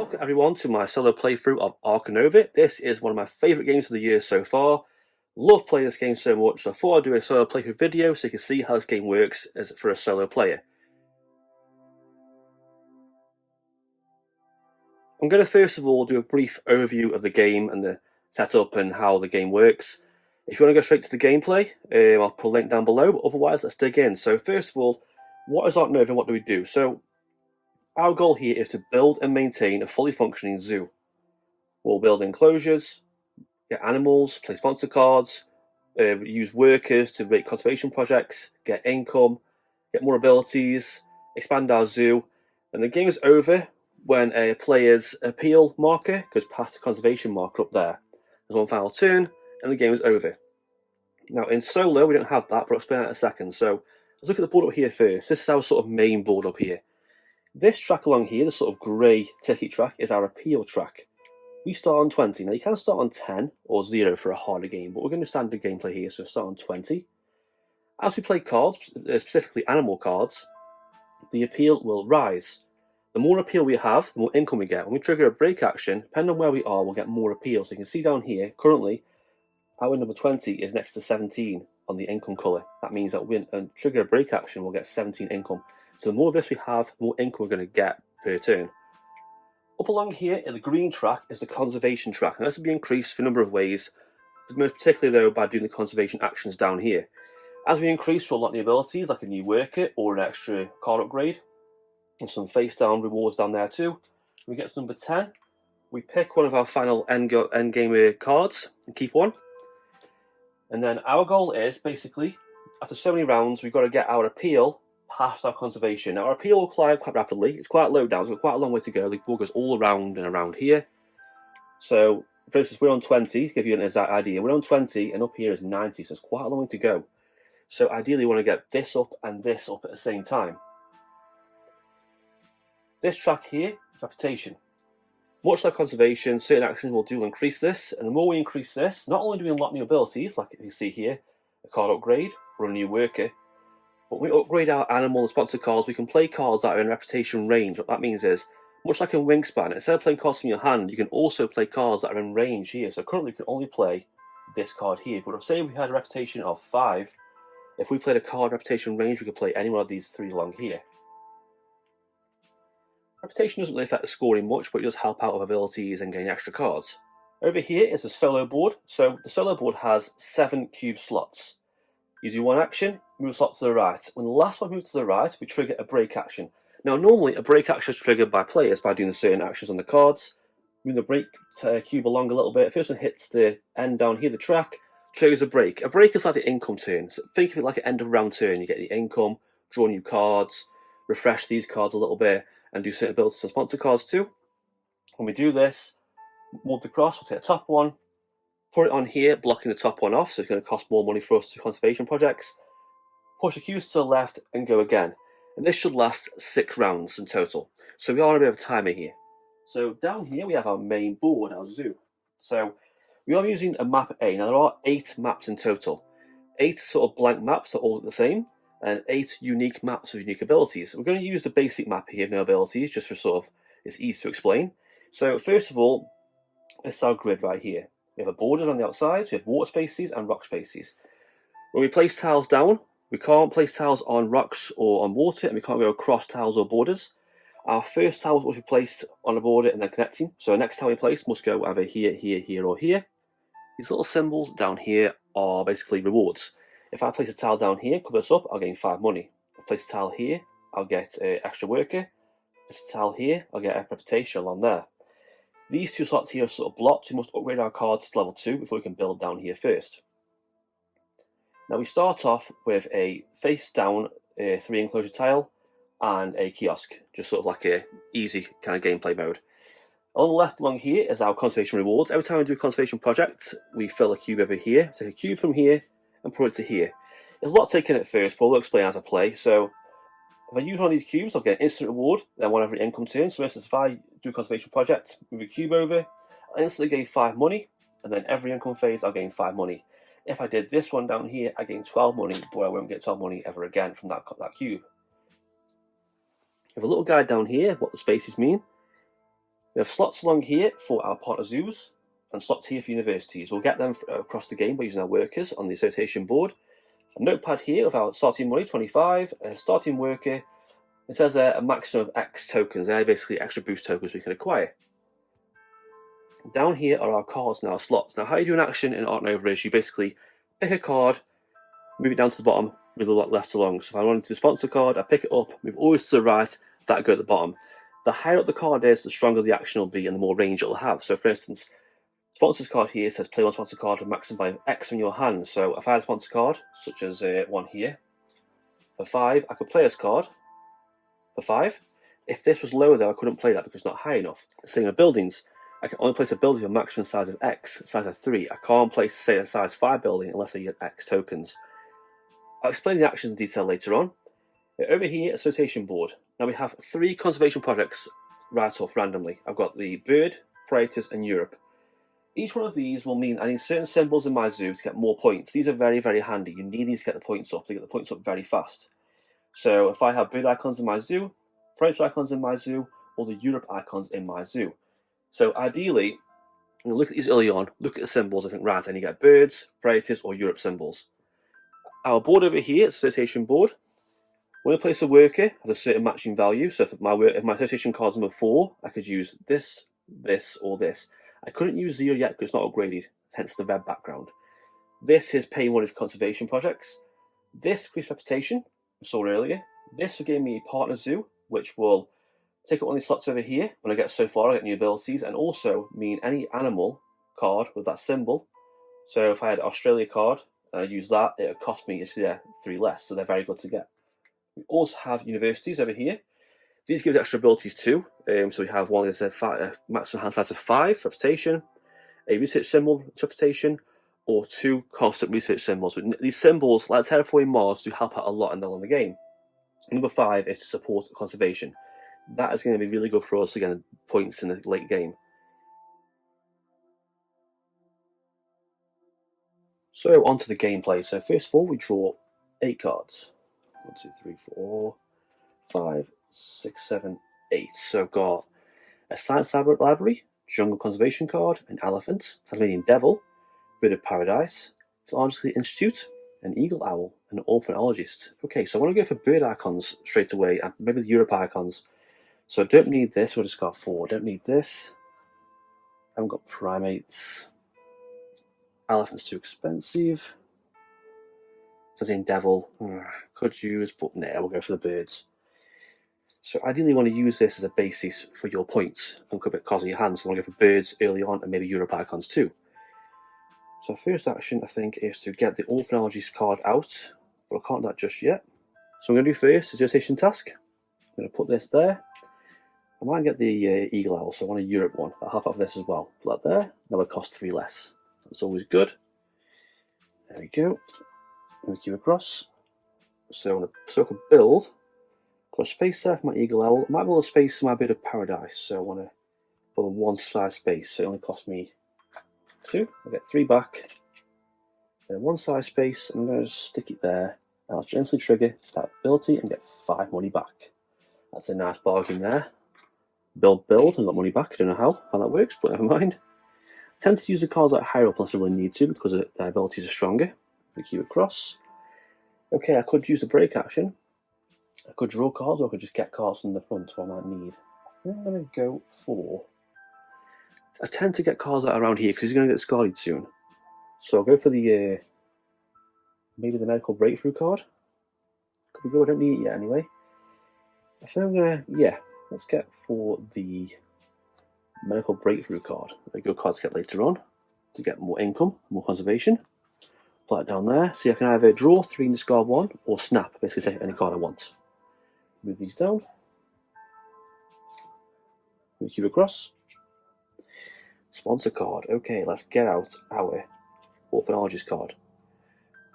Welcome everyone to my solo playthrough of Ark Nova. This is one of my favourite games of the year so far. Love playing this game so much, so I thought I'd do a solo playthrough video so you can see how this game works as for a solo player. I'm going to first of all do a brief overview of the game and the setup and how the game works. If you want to go straight to the gameplay, I'll put a link down below, but otherwise let's dig in. So first of all, what is Ark Nova and what do we do? So our goal here is to build and maintain a fully functioning zoo. We'll build enclosures, get animals, play sponsor cards, use workers to make conservation projects, get income, get more abilities, expand our zoo, and the game is over when a player's appeal marker goes past the conservation marker up there. There's one final turn, and the game is over. Now in solo we don't have that, but I'll explain that in a second. So let's look at the board up here first. This is our sort of main board up here. This track along here, the sort of grey ticket track, is our appeal track. We start on 20. Now you can start on 10 or 0 for a harder game, but we're going to standard gameplay here, so start on 20. As we play cards, specifically animal cards, the appeal will rise. The more appeal we have, the more income we get. When we trigger a break action, depending on where we are, we'll get more appeal. So you can see down here, currently, our number 20 is next to 17 on the income colour. That means that when we trigger a break action, we'll get 17 income. So the more of this we have, the more income we're going to get per turn. Up along here in the green track is the conservation track, and this will be increased for a number of ways, but most particularly though by doing the conservation actions down here. As we increase, we'll unlock new abilities like a new worker or an extra card upgrade, and some face down rewards down there too. When we get to number 10, we pick one of our final end game cards and keep one. And then our goal is basically, after so many rounds, we've got to get our appeal past our conservation. Now our appeal will climb quite rapidly. It's quite low down, so we've got quite a long way to go. The ball goes all around and around here. So, for instance, we're on 20, to give you an exact idea. We're on 20 and up here is 90, so it's quite a long way to go. So ideally we want to get this up and this up at the same time. This track here is reputation. Much like conservation, certain actions will increase this, and the more we increase this, not only do we unlock new abilities, like you see here, a card upgrade or a new worker, but when we upgrade our animal and sponsor cards, we can play cards that are in reputation range. What that means is, much like in Wingspan, instead of playing cards from your hand, you can also play cards that are in range here. So currently we can only play this card here. But say we had a reputation of 5, if we played a card reputation range, we could play any one of these 3 along here. Reputation doesn't really affect the scoring much, but it does help out with abilities and getting extra cards. Over here is the solo board. So the solo board has 7 cube slots. You do one action, move a slot to the right. When the last one moves to the right, we trigger a break action. Now normally a break action is triggered by players by doing certain actions on the cards. Move the break cube along a little bit. First one hits the end down here, the track, triggers a break. A break is like the income turn. So think of it like an end of round turn. You get the income, draw new cards, refresh these cards a little bit, and do certain abilities and sponsor cards too. When we do this, move the cross, we'll take the top one, put it on here, blocking the top one off, so it's going to cost more money for us to conservation projects. Push the cubes to the left and go again. And this should last 6 rounds in total. So we are on a bit of a timer here. So down here we have our main board, our zoo. So we are using a map A. Now there are 8 maps in total. 8 sort of blank maps are all the same, and 8 unique maps with unique abilities. We're going to use the basic map here, no abilities, just for sort of, it's easy to explain. So first of all, this is our grid right here. We have a border on the outside, we have water spaces and rock spaces. When we place tiles down, we can't place tiles on rocks or on water, and we can't go across tiles or borders. Our first tile must be placed on a border and then connecting. So the next tile we place must go either here, here, here, or here. These little symbols down here are basically rewards. If I place a tile down here, cover this up, I'll gain 5 money. If I place a tile here, I'll get an extra worker. Place a tile here, I'll get a reputation along there. These 2 slots here are sort of blocked. We must upgrade our cards to level 2 before we can build down here first. Now we start off with a face down 3 enclosure tile and a kiosk, just sort of like a easy kind of gameplay mode. On the left along here is our conservation rewards. Every time we do a conservation project, we fill a cube over here. Take a cube from here and put it to here. There's a lot taken at first, but we'll explain as I play. So if I use one of these cubes, I'll get an instant reward, then one every income turn. So for instance, if I do a conservation project, move a cube over, I instantly gain 5 money, and then every income phase I'll gain 5 money. If I did this one down here, I gain 12 money, but I won't get 12 money ever again from that cube. We have a little guide down here, what the spaces mean. We have slots along here for our partner zoos and slots here for universities. We'll get them across the game by using our workers on the association board. A notepad here with our starting money, 25, a starting worker. It says a maximum of X tokens. They're basically extra boost tokens we can acquire. Down here are our cards and our slots. Now, how you do an action in Ark Nova is you basically pick a card, move it down to the bottom, move the left along. So if I wanted to sponsor a card, I pick it up, move always to the right, that go at the bottom. The higher up the card is, the stronger the action will be and the more range it will have. So for instance, sponsor's card here says play one sponsor card with maximum value of X in your hand. So if I had a sponsor card, such as one here, for 5, I could play this card for 5. If this was lower though, I couldn't play that because it's not high enough. The same with buildings. I can only place a building of maximum size of X, size of 3. I can't place, say, a size 5 building unless I get X tokens. I'll explain the actions in detail later on. Over here, association board. Now we have 3 conservation projects right off randomly. I've got the bird, predators, and Europe. Each one of these will mean I need certain symbols in my zoo to get more points. These are very, very handy. You need these to get the points up, to get the points up very fast. So if I have bird icons in my zoo, predator icons in my zoo, or the Europe icons in my zoo. So ideally, you look at these early on, look at the symbols, I think, right, and you get birds, predators, or Europe symbols. Our board over here, association board. When I place a worker, has a certain matching value. So if my association card's number 4, I could use this, this, or this. I couldn't use 0 yet because it's not upgraded, hence the red background. This is pay 1 of conservation projects. This increased reputation, I saw earlier. This will give me a partner zoo, which will take up one of these slots over here. When I get so far, I get new abilities, and also mean any animal card with that symbol. So if I had an Australia card and I use that, it would cost me 3 less, so they're very good to get. We also have universities over here. These give us extra abilities too. So we have one that's a maximum hand size of 5 for reputation, a research symbol reputation, or 2 constant research symbols. These symbols, like terraforming Mars, do help out a lot in the game. Number 5 is to support conservation. That is going to be really good for us to get points in the late game. So on to the gameplay. So first of all, we draw 8 cards. 1, 2, 3, 4, 5, 6, 7, 8. So I've got a science library, jungle conservation card, an elephant, Tasmanian devil, bird of paradise, zoological institute, an eagle owl, and an ornithologist. Okay, so I want to go for bird icons straight away, and maybe the Europe icons. So I don't need this, we'll just got 4. Don't need this. I haven't got primates. Elephant's too expensive. Tasmanian devil, could use, but no, we'll go for the birds. So ideally you want to use this as a basis for your points and could be causing your hands. So I want to go for birds early on and maybe Europe icons too. So first action I think is to get the ornithologist card out, but I can't do that just yet. So I'm going to do first association task. I'm going to put this there. I might get the eagle owl, so I want a Europe one. I'll help out with this as well. Put that there. That would cost 3 less. That's always good. There we go. Move you across. So I'm going to circle build. Got a space there for my eagle owl. I might build a space for my bird of paradise. So I want to build a 1 size space. So it only costs me 2. I'll get 3 back. Then 1 size space. I'm going to stick it there. I'll gently trigger that ability and get 5 money back. That's a nice bargain there. Build, and got money back. I don't know how that works, but never mind. I tend to use the cards that are higher up unless I really need to because their abilities are stronger. Flick you across. Okay, I could use the break action. I could draw cards, or I could just get cards from the front, so I might need. I'm going to go for. I tend to get cards out around here because he's going to get discarded soon. So I'll go for the maybe the medical breakthrough card. Could we go? I don't need it yet anyway. I think I'm gonna let's get for the medical breakthrough card. A good card to get later on to get more income, more conservation. Put that down there. See, I can either draw 3 and discard 1, or snap, basically take any card I want. Move these down. Move you across. Sponsor card. Okay, let's get out our ornithologist card.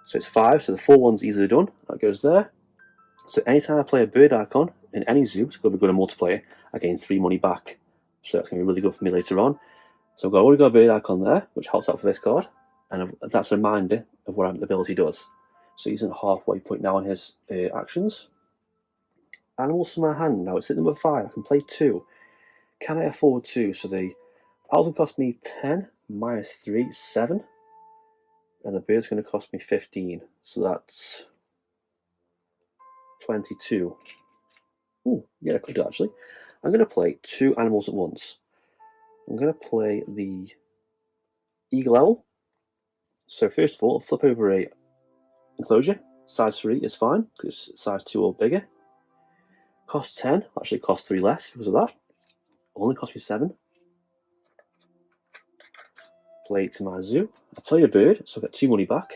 So it's 5, so the 4 one's easily done. That goes there. So anytime I play a bird icon in any zoo, it's going to be good in multiplayer, I gain 3 money back. So that's going to be really good for me later on. So I've already got a bird icon there, which helps out for this card. And that's a reminder of what the ability does. So he's in a halfway point now on his actions. Animals from my hand. Now it's at number 5. I can play 2. can I afford to? So the owl's going to cost me 10, minus 3, 7. And the bird's going to cost me 15. So that's 22. Oh, yeah, I could do actually. I'm going to play 2 animals at once. I'm going to play the eagle owl. So first of all, I'll flip over a enclosure. Size 3 is fine, because size 2 or bigger. Cost 10, actually cost 3 less because of that. Only cost me 7. Play it to my zoo. I play a bird, so I get 2 money back.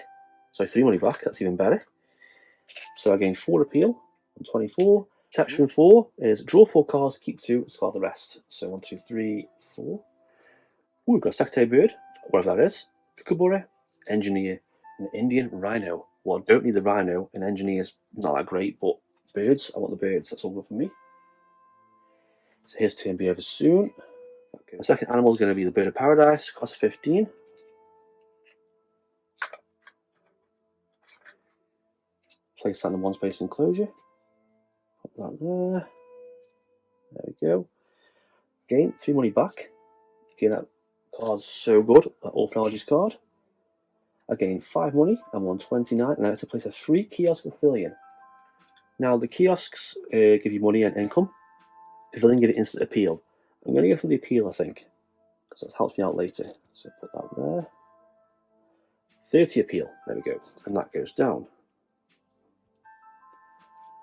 Sorry, 3 money back, that's even better. So I gain 4 appeal on 24. Section 4 is draw 4 cards, keep 2, discard the rest. So 1, 2, 3, 4. Ooh, we've got a secretary bird, whatever that is. Kookaburra, engineer, and Indian rhino. Well, I don't need the rhino, and engineer's not that great, but birds, I want the birds, that's all good for me. So his turn be over soon. Okay. The second animal is going to be the bird of paradise, cost 15. Place that in the 1 space enclosure. Put that there. There we go. Gain 3 money back. Again, that card's so good. That orphanology's card. I gain 5 money. I'm on 29, and I have to place a free kiosk pavilion. Now, the kiosks give you money and income. Pavilion give it instant appeal. I'm going to go for the appeal, I think, because that helps me out later. So put that there. 30 appeal. There we go. And that goes down.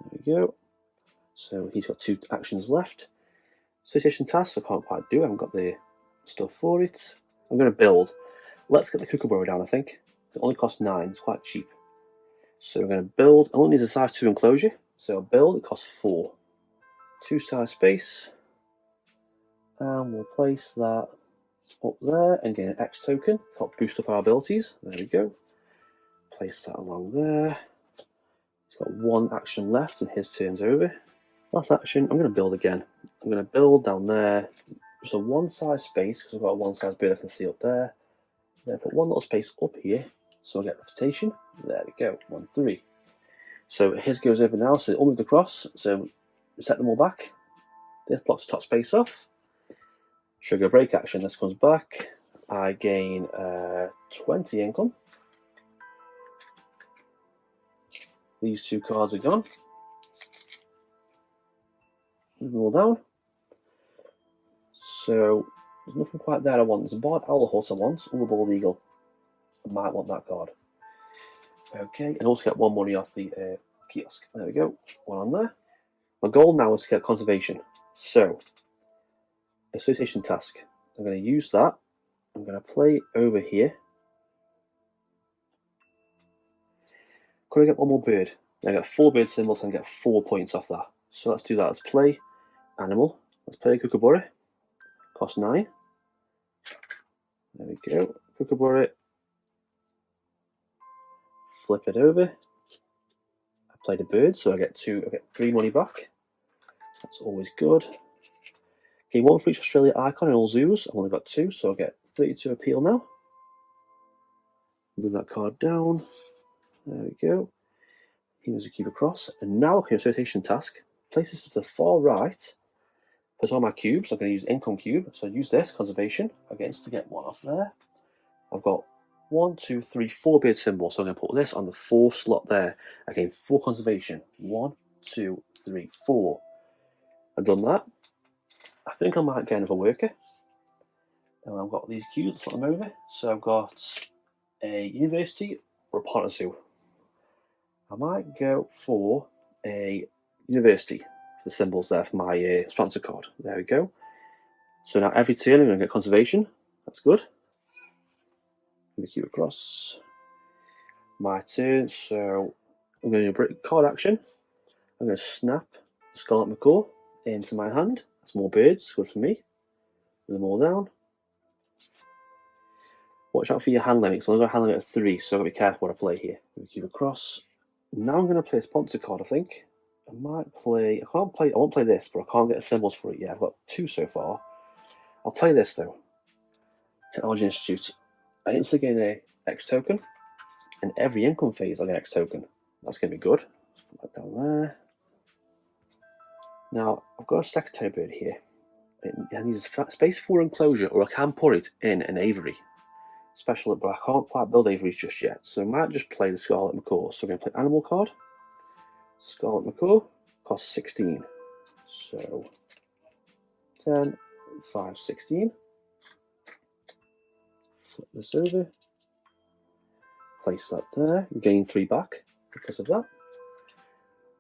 There we go. So he's got 2 actions left. Association tasks I can't quite do. I haven't got the stuff for it. I'm going to build. Let's get the kookaburra down, I think. It only costs 9. It's quite cheap. So we're going to build. I only need a size 2 enclosure. So build. It costs 4. 2 size space. And we'll place that up there and gain an X token. Help boost up our abilities. There we go. Place that along there. He's got 1 action left and his turn's over. Last action, I'm going to build again. I'm going to build down there. Just a 1 size space because I've got a 1 size bird I can see up there. Then put 1 little space up here so I get reputation. There we go. 1, 3. So his goes over now, so it all moved across. So set them all back. This blocks the top space off. Trigger break action. This comes back. I gain 20 income. These 2 cards are gone. Move them all down. So there's nothing quite there I want. There's a barred owl horse I want. Or a bald eagle. I might want that card. Okay, and also get 1 money off the kiosk. There we go. 1 on there. My goal now is to get conservation. So, association task. I'm going to use that. I'm going to play over here. Could I get 1 more bird? I get 4 bird symbols and get 4 points off that. So let's do that. Let's play animal. Let's play a kookaburra. Cost 9. There we go. Kookaburra. Flip it over. I played a bird, so I get 3 money back. That's always good. Gain 1 for each Australia icon in all zoos. I've only got 2, so I get 32 appeal now. Move that card down. There we go. He moves a cube across. And now I can association task. Place this to the far right. Put on my cubes. I'm going to use income cube. So I use this, conservation. I get to get 1 off there. I've got 1, 2, 3, 4 bird symbols. So I'm going to put this on the 4th slot there. I gain 4 conservation. 1, 2, 3, 4. I've done that. I think I might get another worker. And I've got these cubes, flip them over. So I've got a university or a partner zoo. I might go for a university. The symbols there for my sponsor card. There we go. So now every turn I'm going to get conservation. That's good. Move the cube across. My turn. So I'm going to break card action. I'm going to snap the Scarlet Macaw into my hand. That's more birds. Good for me. Move them all down. Watch out for your hand limit. So I'm going to hand limit of 3. So I've got to be careful what I play here. Move the cube across. Now I'm going to play a sponsor card, I think. I won't play this, but I can't get the symbols for it yet. I've got 2 so far. I'll play this though. Technology Institute. I instantly gain a X token, and every income phase I get an X token. That's going to be good. Put that down there. Now, I've got a secretary bird here. It needs a space for enclosure, or I can put it in an aviary. Special, but I can't quite build aviaries just yet, so I might just play the Scarlet Macaw. So I'm going to play Animal card. Scarlet Macaw costs 16. So 10, 5, 16. Flip this over. Place that there. Gain 3 back because of that.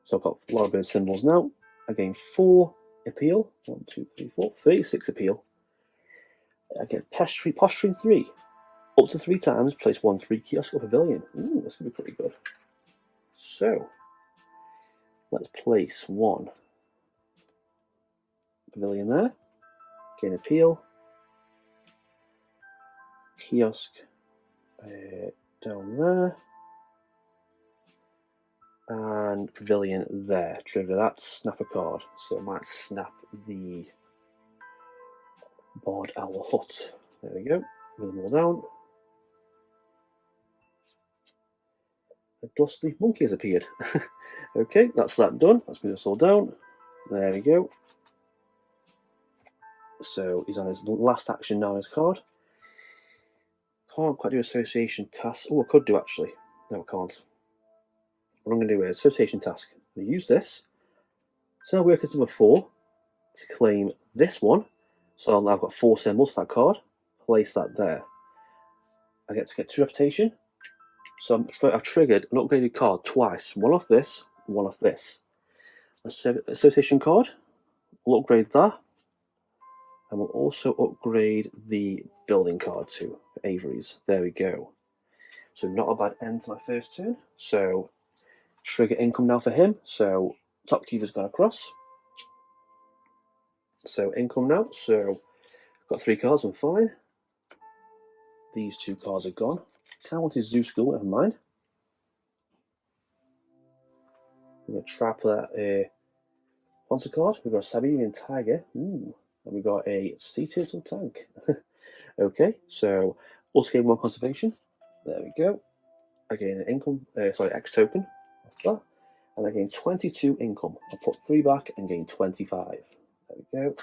So I've got a lot of bird symbols now. I gain 4 appeal. 1, 2, 3, 4. 36 appeal. I get posturing 3. Up to 3 times, place 1 3 kiosk or pavilion. Ooh, that's going to be pretty good. So, let's place 1 pavilion there. Gain appeal. Kiosk down there. And pavilion there. Trigger that, snap a card. So I might snap the Barred Owl Hut. There we go. Move them all down. A dusty monkey has appeared. Okay, that's that done. Let's move this all down. There we go. So he's on his last action now on his card. Can't quite do association task. Oh, I could do actually. No, I can't. What I'm going to do is association task. I'm going to use this. So now work as number 4 to claim this one. So I've got 4 symbols for that card. Place that there. I get to get 2 reputation. So I've triggered an upgraded card twice. One off this, one off this. Association card. We'll upgrade that. And we'll also upgrade the building card too, for aviaries. There we go. So not a bad end to my first turn. So trigger income now for him. So top cube has gone across. So income now. So I've got 3 cards, I'm fine. These 2 cards are gone. I wanted Zoo School, never mind. I'm going to trap that sponsor card. We've got a Siberian Tiger. Ooh. And we've got a Sea Turtle Tank. Okay, so also gain 1 conservation. There we go. I gain an income, X token. That's that. And I gain 22 income. I put 3 back and gain 25. There we go.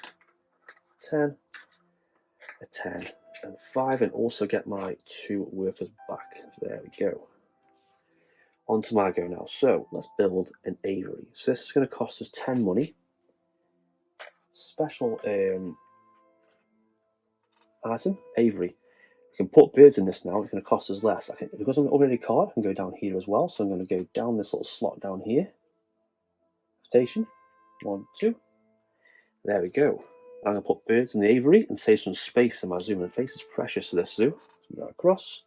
10, a 10, and 5, and also get my 2 workers back. There we go. On to my go now. So let's build an aviary. So this is going to cost us 10 money. Special item, aviary. We can put birds in this now. It's going to cost us less. Because I'm already a card, I can go down here as well. So I'm going to go down this little slot down here. Rotation. 1, 2. There we go. I'm going to put birds in the aviary and save some space in my zoo. And space is precious to this zoo. So go across.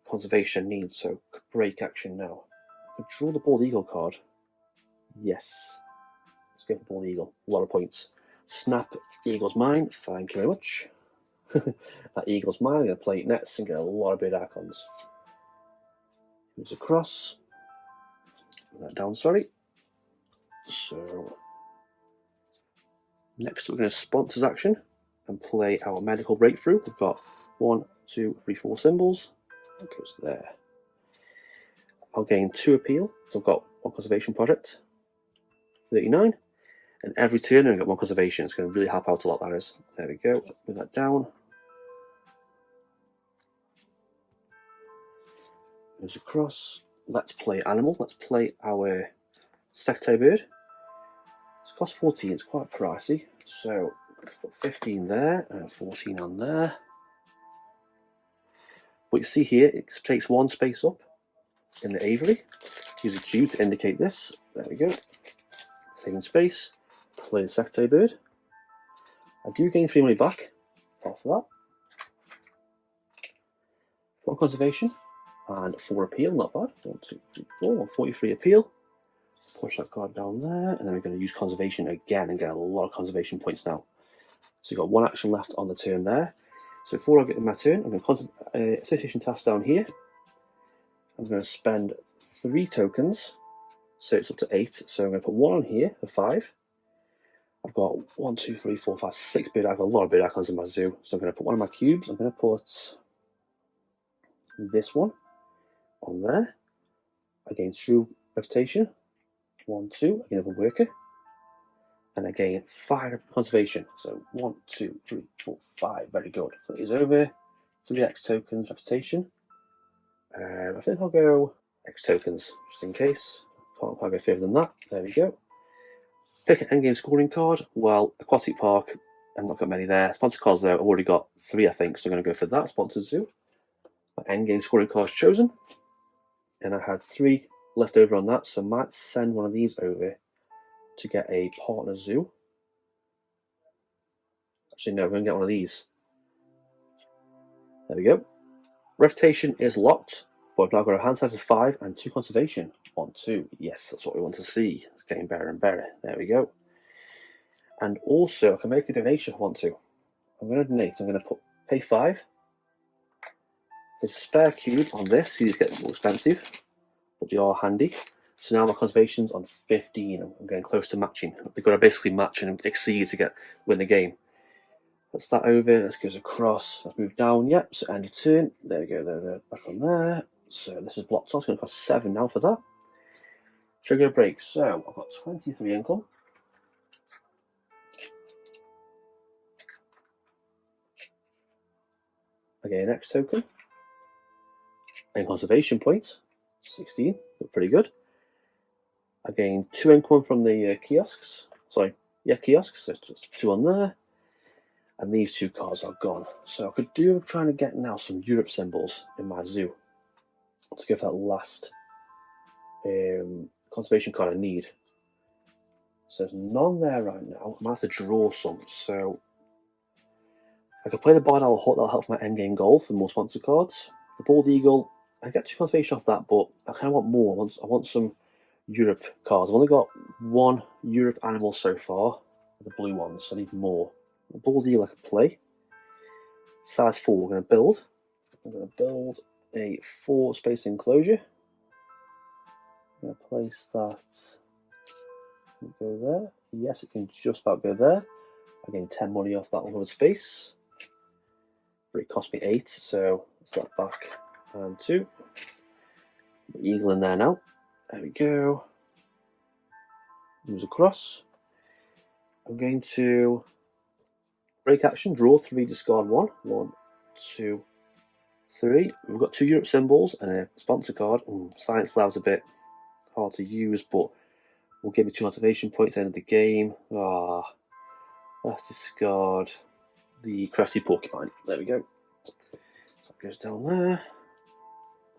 Conservation needs, so break action now. I draw the bald eagle card. Yes. Let's go for bald eagle. A lot of points. Snap eagle's mine. Thank you very much. That eagle's mine. I'm going to play nets and get a lot of bird icons. Moves across. Put that down, sorry. So next we're going to sponsors action and play our medical breakthrough. We've got 1, 2, 3, 4 symbols. That goes there. I'll gain 2 appeal. So I've got 1 conservation project. 39. And every turn I get 1 conservation. It's going to really help out a lot, that is. There we go. Move that down. Moves across. Let's play animal. Let's play our secretary bird. It's cost 14. It's quite pricey. So put 15 there and 14 on there. What you see here, it takes 1 space up in the aviary. Use a Q to indicate this. There we go. Saving space. Play the secretary bird. I do gain 3 money back off that. 1 conservation and 4 appeal, not bad. 1, 2, 3, 4, 143 appeal. Push that card down there, and then we're going to use conservation again and get a lot of conservation points now. So you've got 1 action left on the turn there. So before I get in my turn, I'm going to association task down here. I'm going to spend 3 tokens, so it's up to 8. So I'm going to put 1 on here for 5. I've got 1, 2, 3, 4, 5, 6 bird icons. I've got a lot of bird icons in my zoo. So I'm going to put 1 of my cubes. I'm going to put this one on there. I gain 2 reputation. 1, 2. I gain another worker. And again, 5 conservation. So 1, 2, 3, 4, 5. Very good. So it's over. 3 X tokens, reputation. I think I'll go X tokens, just in case. Can't quite go further than that. There we go. Pick an endgame scoring card. Well, Aquatic Park, I've not got many there. Sponsor cards though, I've already got 3, I think, so I'm going to go for that. Sponsored Zoo. My endgame scoring card's chosen. And I had 3 left over on that, so I might send one of these over to get a partner zoo. Actually, no, we're going to get one of these. There we go. Reputation is locked, but I've now got a hand size of 5 and 2 conservation. 1, 2. Yes, that's what we want to see. It's getting better and better. There we go. And also, I can make a donation if I want to. I'm going to donate. I'm going to pay 5. There's a spare cube on this. These get more expensive, but they are handy. So now my conservation's on 15. I'm getting close to matching. They've got to basically match and exceed to win the game. Let's start over. Let's go across. Let's move down. Yep. So end of turn. There we go. There. Back on there. So this is blocked off. It's going to cost 7 now for that. Trigger break. So I've got 23 income. Again, X token. And conservation point. 16. Look pretty good. Again, 2 income from the kiosks. Sorry. Yeah, kiosks. So just 2 on there. And these 2 cards are gone. So I could do trying to get now some Europe symbols in my zoo to give that last conservation card I need. So there's none there right now. I might have to draw some. So I could play the Barn Owl Hut, that'll help my endgame goal for more sponsor cards. The Bald Eagle, I get 2 conservation off that, but I kind of want more. I want some Europe cards. I've only got 1 Europe animal so far, the blue ones, so I need more. The Bald Eagle I could play. Size 4, we're going to build. I'm going to build a 4 space enclosure. I'm going to place that. Go there. Yes, it can just about go there. I'm getting 10 money off that little space. But it cost me 8, so let's that back and 2. Eagle in there now. There we go. Moves across. I'm going to break action, draw 3, discard 1. 1, 2, 3. We've got 2 Europe symbols and a sponsor card. Science Lab's a bit hard to use, but will give me 2 activation points at the end of the game. Let's discard the crusty porcupine. There we go. That goes down there.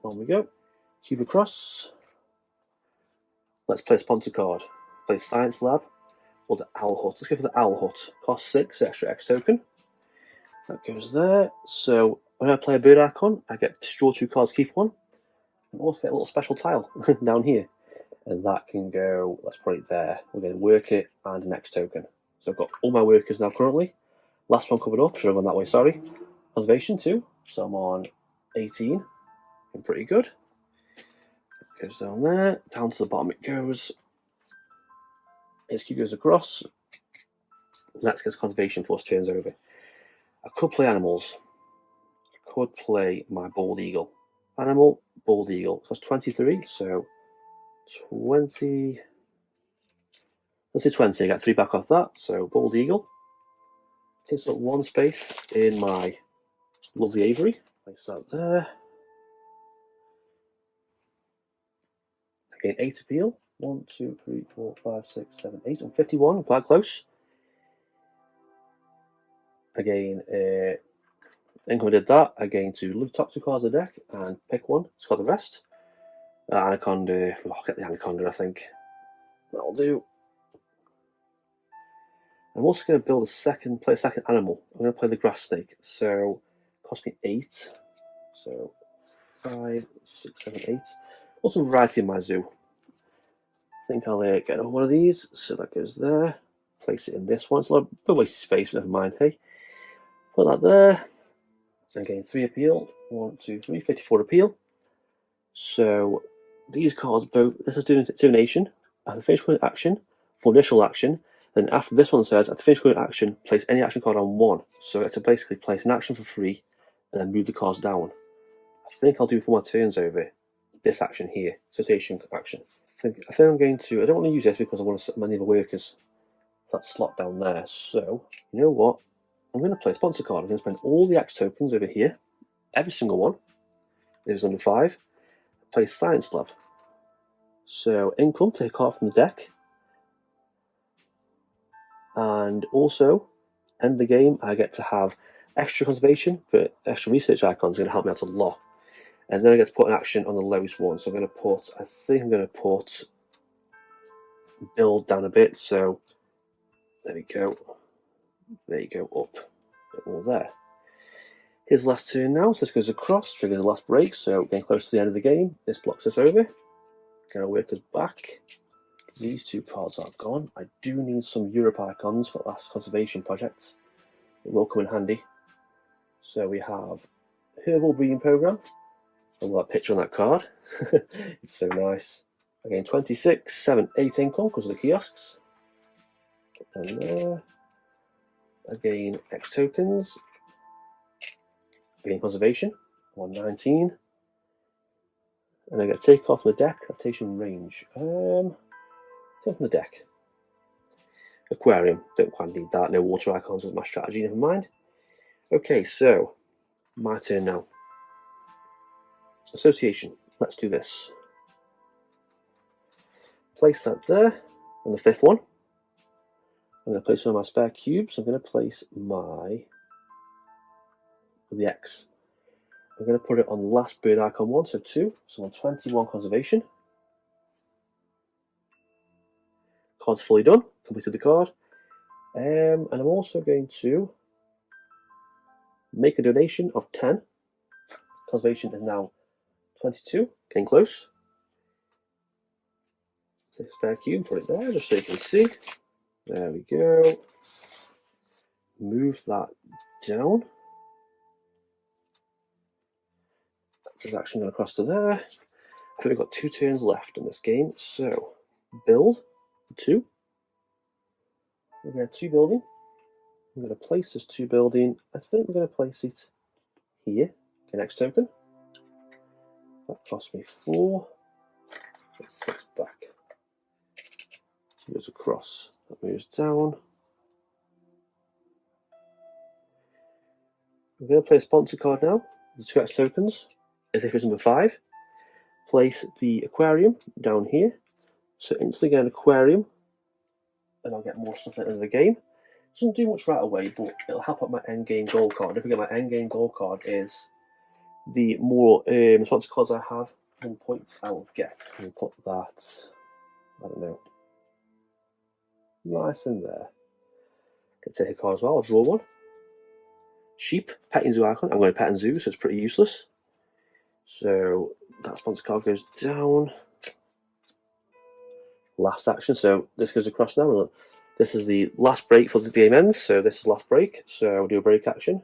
On we go. Cube across. Let's play a sponsor card. Play Science Lab or the Owl Hut. Let's go for the Owl Hut. Cost 6, extra X token. That goes there. So when I play a bird icon, I get to draw 2 cards, keep 1. And also get a little special tile down here. And that can go, let's put it there. We're going to work it and an X token. So I've got all my workers now currently. Last one covered up, should have gone that way, sorry. Conservation 2, so I'm on 18. Been pretty good. Goes down there, down to the bottom it goes. HQ goes across. Let's get conservation force turns over. I could play animals. I could play my Bald Eagle. Animal, Bald Eagle. Costs 23, so 20. Let's say 20, I got 3 back off that, so Bald Eagle. Takes up 1 space in my lovely aviary. Place that there. Again, 8 appeal. 1, 2, 3, 4, 5, 6, 7, 8. I'm 51, I'm quite close. Again, income I did that. Again, to look top 2 cards of the deck and pick 1. Discard the rest. Anaconda. I'll get the Anaconda, I think. That'll do. I'm also going to play a second animal. I'm going to play the grass snake. So, cost me 8. So, 5, 6, 7, 8. Also, variety in my zoo. I think I'll get another one of these. So that goes there. Place it in this one. It's a lot of wasted space, but never mind. Hey, put that there. Again, 3 appeal. 1, 2, 3. 54 appeal. So, these cards both. This is doing divination. At the finish current action, for initial action. Then after this one says, at the finish current action, place any action card on 1. So I get to basically place an action for free and then move the cards down. I think I'll do 4 more turns over this action here. Association action. I think I'm going to, I don't want to use this because I want to set many of the workers. that slot down there. So, you know what? I'm going to play a sponsor card. I'm going to spend all the X tokens over here, every single one. There's under 5. Play Science Lab. So, income, take a card from the deck. And also, end of the game, I get to have extra conservation for extra research icons. Going to help me out a lot. And then I get to put an action on the lowest one. So I'm going to put, I think I'm going to put build down a bit. So there we go. There you go, up. A bit more there. Here's the last turn now. So this goes across, triggers the last break. So getting close to the end of the game. This blocks us over. Going to work us back. These 2 cards are gone. I do need some Europe icons for the last conservation project. It will come in handy. So we have Herbal Breeding Program. I love that picture on that card. It's so nice. Again, 26, 7, 8 income because of the kiosks. Put down there. Again, X tokens. Again, conservation. 119. And I get to take off the deck. Adaptation range. Take from the deck. Aquarium. Don't quite need that. No water icons with my strategy. Never mind. Okay, so my turn now. Association. Let's do this. Place that there on the 5th one. I'm going to place one of my spare cubes. I'm going to place the X. I'm going to put it on the last bird icon 1, so 2. So on 21 conservation. Card's fully done. Completed the card. And I'm also going to make a donation of 10. Conservation is now 22. Getting close. Take a spare cube, put it there just so you can see. There we go. Move that down. That's his action going across to there. I think we've got 2 turns left in this game. So, build 2. We're going to have 2 building. I'm going to place this 2 building. I think we're going to place it here. An X token. That cost me 4. It sits back. Goes across. That moves down. I'm going to play a sponsor card now. The 2 X tokens. As if it's number 5. Place the aquarium down here. So instantly get an aquarium. And I'll get more stuff at the end of the game. Doesn't do much right away, but it'll help out my end game goal card. Don't forget my end game goal card is the more sponsor cards I have, the more points I will get. We'll put that, I don't know, nice in there. Can take a card as well. I'll draw one. Sheep, petting zoo icon. I'm going to pet and zoo, so it's pretty useless. So that sponsor card goes down. Last action, so this goes across now. This is the last break for the game ends, so this is last break. So I'll do a break action.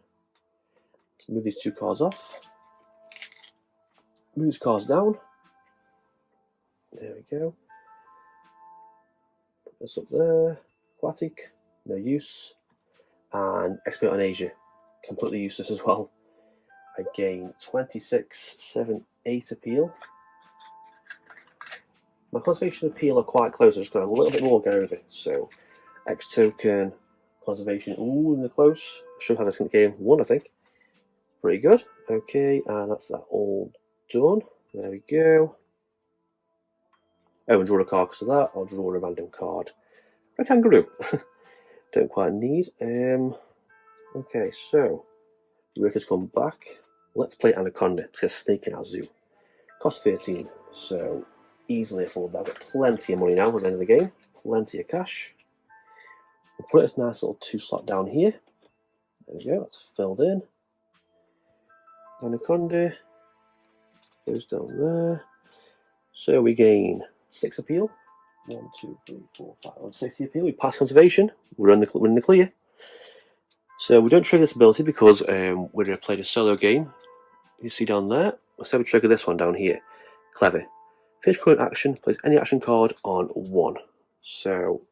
Move these 2 cards off. Move these cards down. There we go. Put this up there. Aquatic, no use. And Expert on Asia, completely useless as well. I gain 26, 7, 8 appeal. My conservation and appeal are quite close. I just got a little bit more go over. So, X token, conservation. Ooh, in the close. Should have this in the game 1, I think. Pretty good. Okay, and that's that all done. There we go. Oh, and draw a card because of that. I'll draw a random card. A kangaroo. Don't quite need. Okay, so the workers come back. Let's play Anaconda. Let's get a snake in our zoo. Cost 13. So easily afford that. I've got plenty of money now at the end of the game. Plenty of cash. We'll put this nice little 2 slot down here. There we go, that's filled in. Anaconda goes down there. So we gain 6 appeal. 1, 2, 3, 4, 5, 60 appeal. We pass conservation. We're in the clear. So we don't trigger this ability because we're going to play the solo game. You see down there. So we trigger this one down here. Clever. Finish current action. Place any action card on 1. So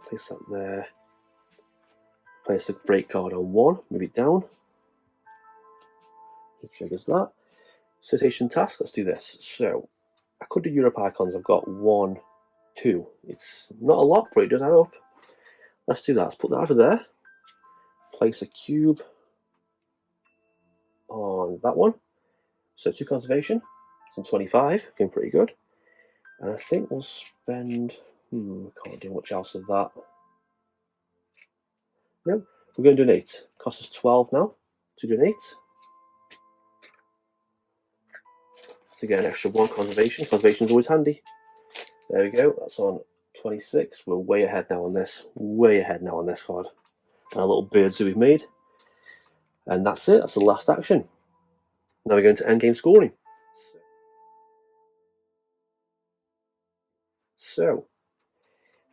place that there. Place the break card on 1. Move it down. He triggers that. Citation task. Let's do this. So I could do Europe icons. I've got 1, 2. It's not a lot, but it does add up. Let's do that. Let's put that over there. Place a cube on that one. So 2 conservation. Some 25, looking pretty good. And I think we'll spend. Can't do much else of that. No, we're going to do an 8. Costs us 12 now to do an 8. To get an extra 1 conservation. Conservation is always handy. There we go. That's on 26. We're way ahead now on this. Way ahead now on this card. And our little bird zoo we've made. And that's it. That's the last action. Now we're going to endgame scoring. So,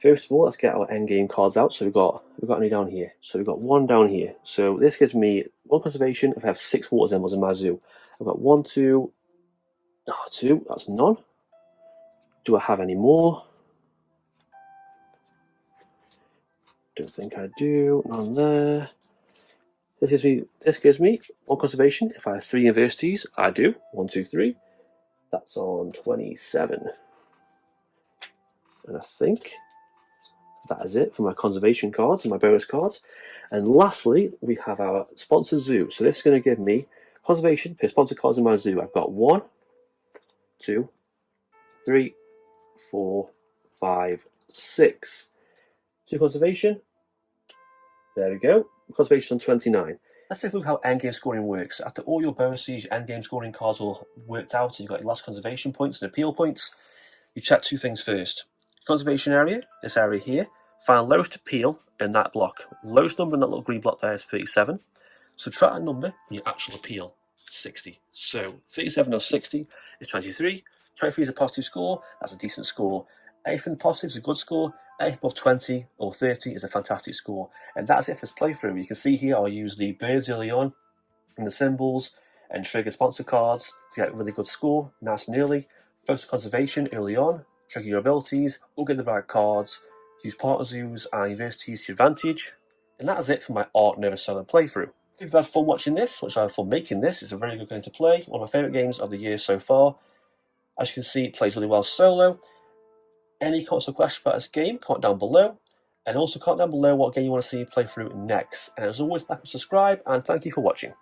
first of all, let's get our endgame cards out. So we've got any down here. So we've got 1 down here. So this gives me 1 conservation if I have 6 water symbols in my zoo. I've got 1, 2, 2. That's none. Do I have any more? Don't think I do. None there. This gives me 1 conservation if I have 3 universities. I do. 1, 2, 3. That's on 27. And I think that is it for my conservation cards and my bonus cards. And lastly, we have our sponsor zoo. So this is going to give me conservation per sponsor cards in my zoo. I've got 1, 2, 3, 4, 5, 6. 2 conservation. There we go. Conservation on 29. Let's take a look at how endgame scoring works. After all your bonuses, your endgame scoring cards all worked out, and you've got your last conservation points and appeal points. You check 2 things first. Conservation area, this area here, find lowest appeal in that block. Lowest number in that little green block there is 37. Subtract a number from your actual appeal, 60. So 37 or 60 is 23. 23 is a positive score, that's a decent score. Anything positive is a good score. Anything above 20 or 30 is a fantastic score. And that's it for this playthrough. You can see here I'll use the birds early on and the symbols and trigger sponsor cards to get a really good score, nice and early. Focus on conservation early on, trigger your abilities, all get the right cards, use partner zoos and universities to your advantage. And that is it for my Ark Nova solo playthrough. If you've had fun watching this, which I had fun making this, it's a very good game to play. One of my favourite games of the year so far. As you can see, it plays really well solo. Any comments or questions about this game, comment down below. And also comment down below what game you want to see me play through next. And as always, like and subscribe, and thank you for watching.